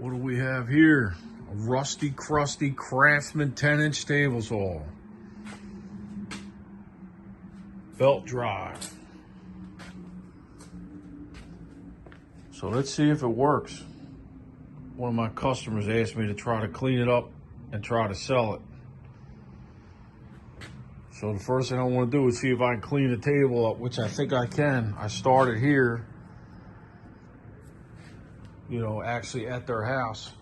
What do we have here? A rusty, crusty Craftsman 10-inch table saw. Belt drive. So let's see if it works. One of my customers asked me to try to clean it up and try to sell it. So the first thing I want to do is see if I can clean the table up, which I think I can. I started here, actually at their house,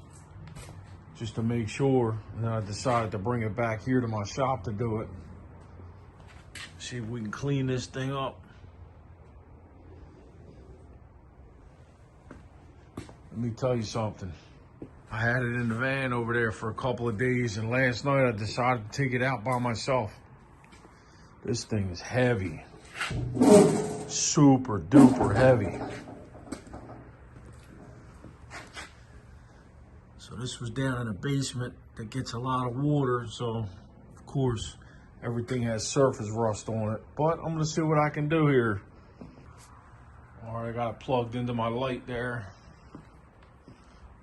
just to make sure. And then I decided to bring it back here to my shop to do it. See if we can clean this thing up. Let me tell you something. I had it in the van over there for a couple of days, and last night I decided to take it out by myself. This thing is heavy. Super duper heavy. So this was down in the basement that gets a lot of water, so of course everything has surface rust on it. But I'm gonna see what I can do here. All right, I got it plugged into my light there.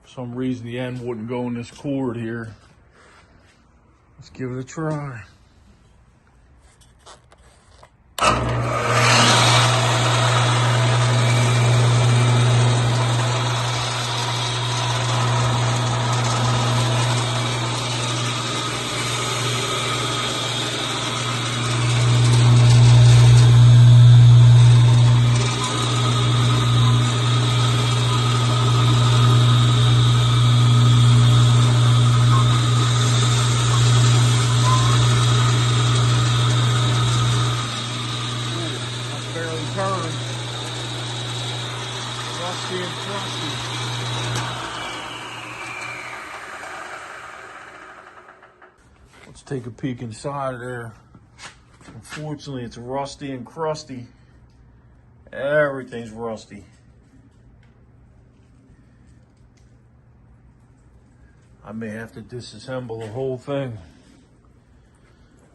For some reason the end wouldn't go in this cord here. Let's give it a try. Rusty and crusty. Let's take a peek inside of there. Unfortunately, it's rusty and crusty. Everything's rusty. I may have to disassemble the whole thing.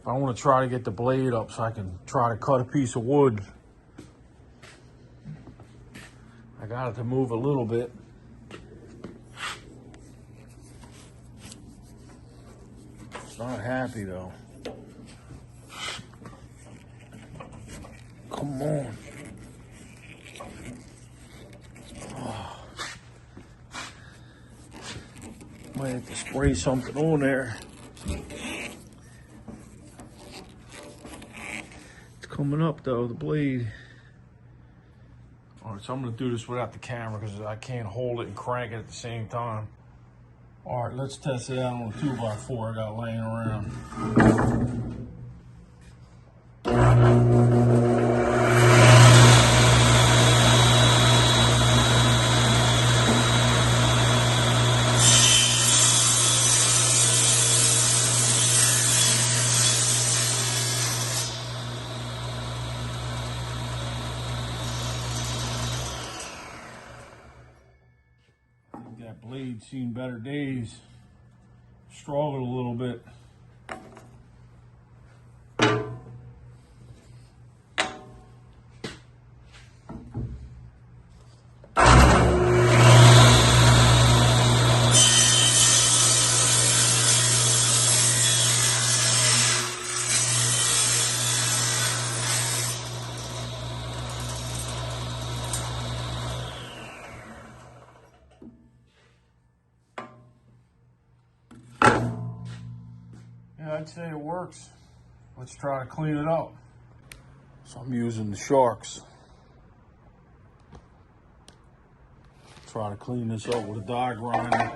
I want to try to get the blade up so I can try to cut a piece of wood. I got it to move a little bit. It's not happy though. Come on. Oh. Might have to spray something on there. It's coming up though, the blade. All right, so I'm gonna do this without the camera because I can't hold it and crank it at the same time. All right, let's test it out on a 2x4 I got laying around. That blade seen better days. Struggled a little bit. Yeah, I'd say it works. Let's try to clean it up. So I'm using the Sharks. Try to clean this up with a die grinder.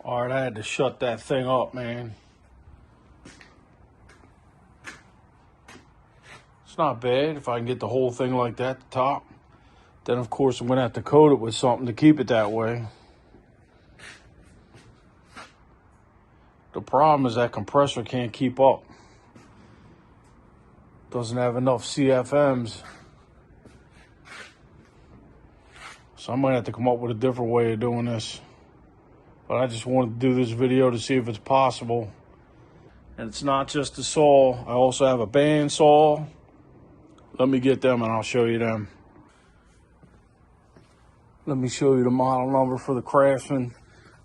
All right, I had to shut that thing up, man. It's not bad if I can get the whole thing like that at the top. Then, of course, I'm going to have to coat it with something to keep it that way. The problem is that compressor can't keep up. Doesn't have enough CFMs. So I might have to come up with a different way of doing this. But I just wanted to do this video to see if it's possible. And it's not just a saw. I also have a band saw. Let me get them and I'll show you them. Let me show you the model number for the Craftsman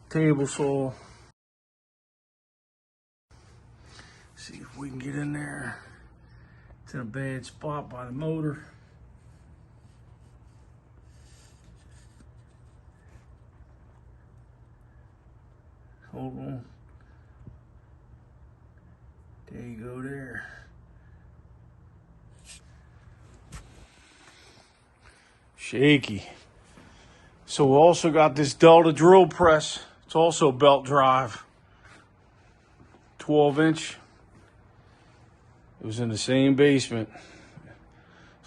table saw. See if we can get in there. It's in a bad spot by the motor. Hold on. There you go there. Shaky. So we also got this Delta drill press. It's also belt drive. 12-inch. It was in the same basement.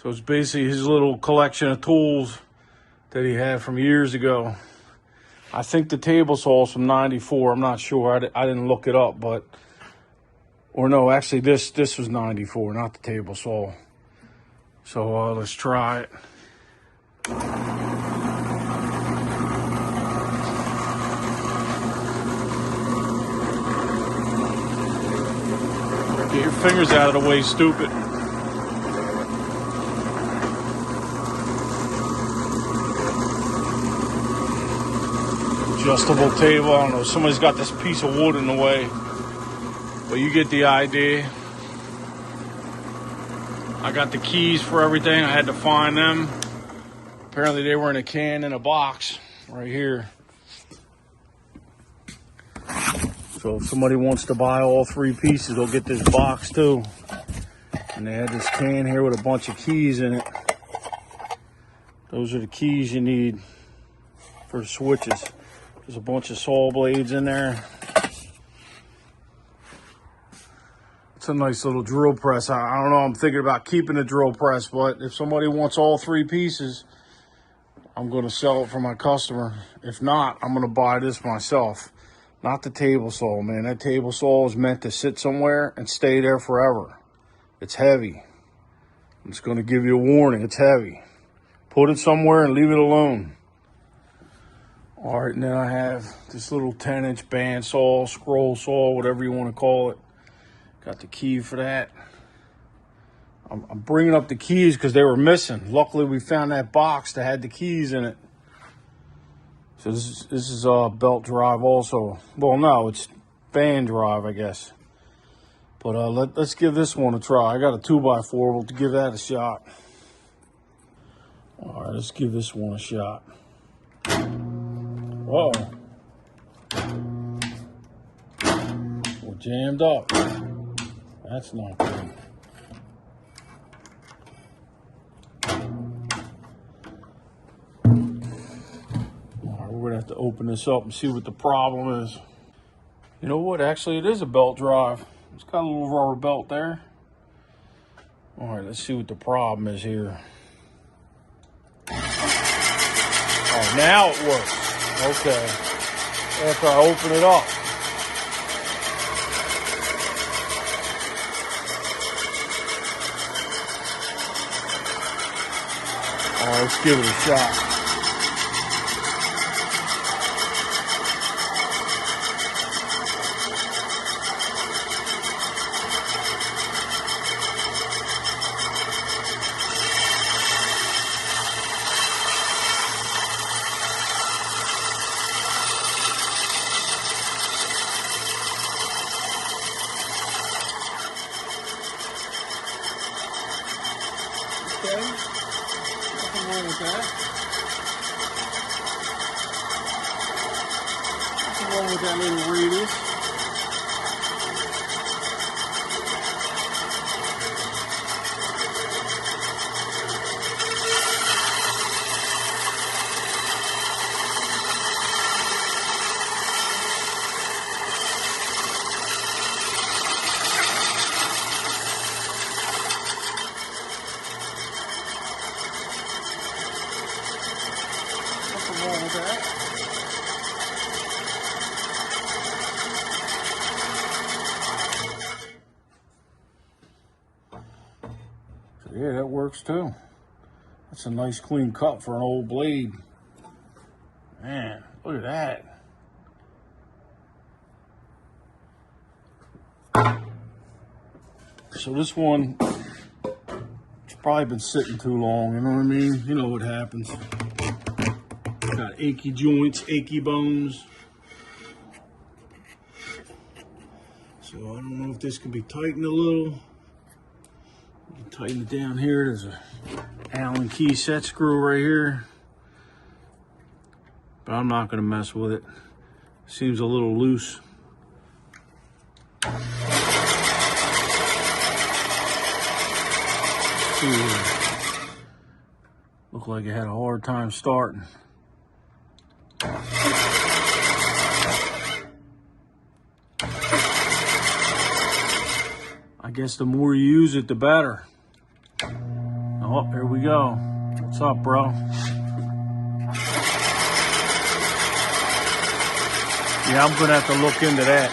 So it's basically his little collection of tools that he had from years ago. I think the table saw is from '94. I'm not sure. I didn't look it up, but... Or no, actually this was '94, not the table saw. So let's try it. Get your fingers out of the way, stupid. Adjustable table. I don't know. Somebody's got this piece of wood in the way. But you get the idea. I got the keys for everything. I had to find them. Apparently they were in a can in a box right here. So if somebody wants to buy all three pieces, they'll get this box too. And they had this can here with a bunch of keys in it. Those are the keys you need for the switches. There's a bunch of saw blades in there. It's a nice little drill press. I don't know, I'm thinking about keeping the drill press, but if somebody wants all three pieces, I'm going to sell it for my customer. If not, I'm going to buy this myself. Not the table saw, man. That table saw is meant to sit somewhere and stay there forever. It's heavy. It's going to give you a warning. It's heavy. Put it somewhere and leave it alone. All right, and then I have this little 10-inch band saw, scroll saw, whatever you want to call it. Got the key for that. I'm bringing up the keys because they were missing. Luckily, we found that box that had the keys in it. So this is a belt drive also. Well, no, it's band drive, I guess. But let's give this one a try. I got a 2x4. We'll give that a shot. All right, let's give this one a shot. Whoa. We're jammed up. That's not good. All right, we're gonna have to open this up and see what the problem is. You know what? Actually, it is a belt drive. It's got a little rubber belt there. All right, let's see what the problem is here. Oh, now it works. Okay. After I open it up. All right, let's give it a shot. Okay, nothing wrong with that. Nothing wrong with that little radius. works too. That's a nice clean cut for an old blade. Man, look at that. So this one, it's probably been sitting too long, you know what I mean? You know what happens. Got achy joints, achy bones. So I don't know if this can be tightened a little. You can tighten it down here. There's a Allen key set screw right here. But I'm not gonna mess with it. Seems a little loose. Looked like it had a hard time starting. I guess the more you use it, the better. Oh, here we go. What's up, bro? Yeah, I'm gonna have to look into that.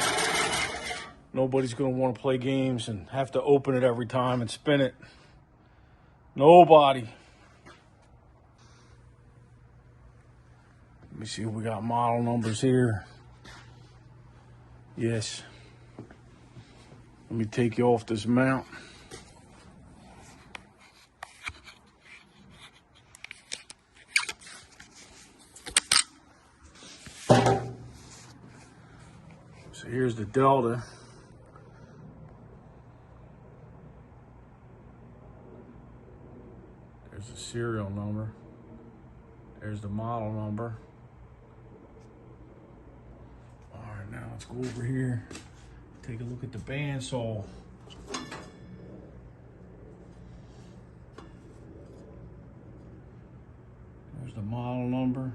Nobody's gonna want to play games and have to open it every time and spin it. Nobody. Let me see if we got model numbers here. Yes. Let me take you off this mount. So here's the Delta. There's the serial number. There's the model number. All right, now let's go over here. Take a look at the bandsaw. There's the model number.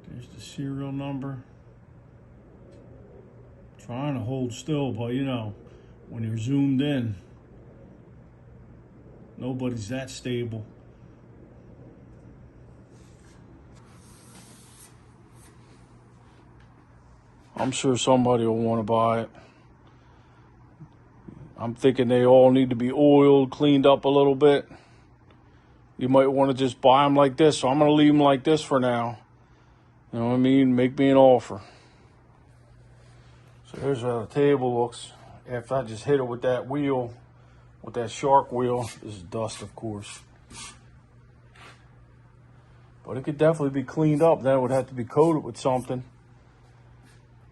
There's the serial number. Trying to hold still, but you know, when you're zoomed in, nobody's that stable. I'm sure somebody will want to buy it. I'm thinking they all need to be oiled, cleaned up a little bit. You might want to just buy them like this, so I'm going to leave them like this for now. You know what I mean? Make me an offer. So here's how the table looks after I just hit it with that wheel, with that shark wheel. This is dust, of course. But it could definitely be cleaned up. Then it would have to be coated with something.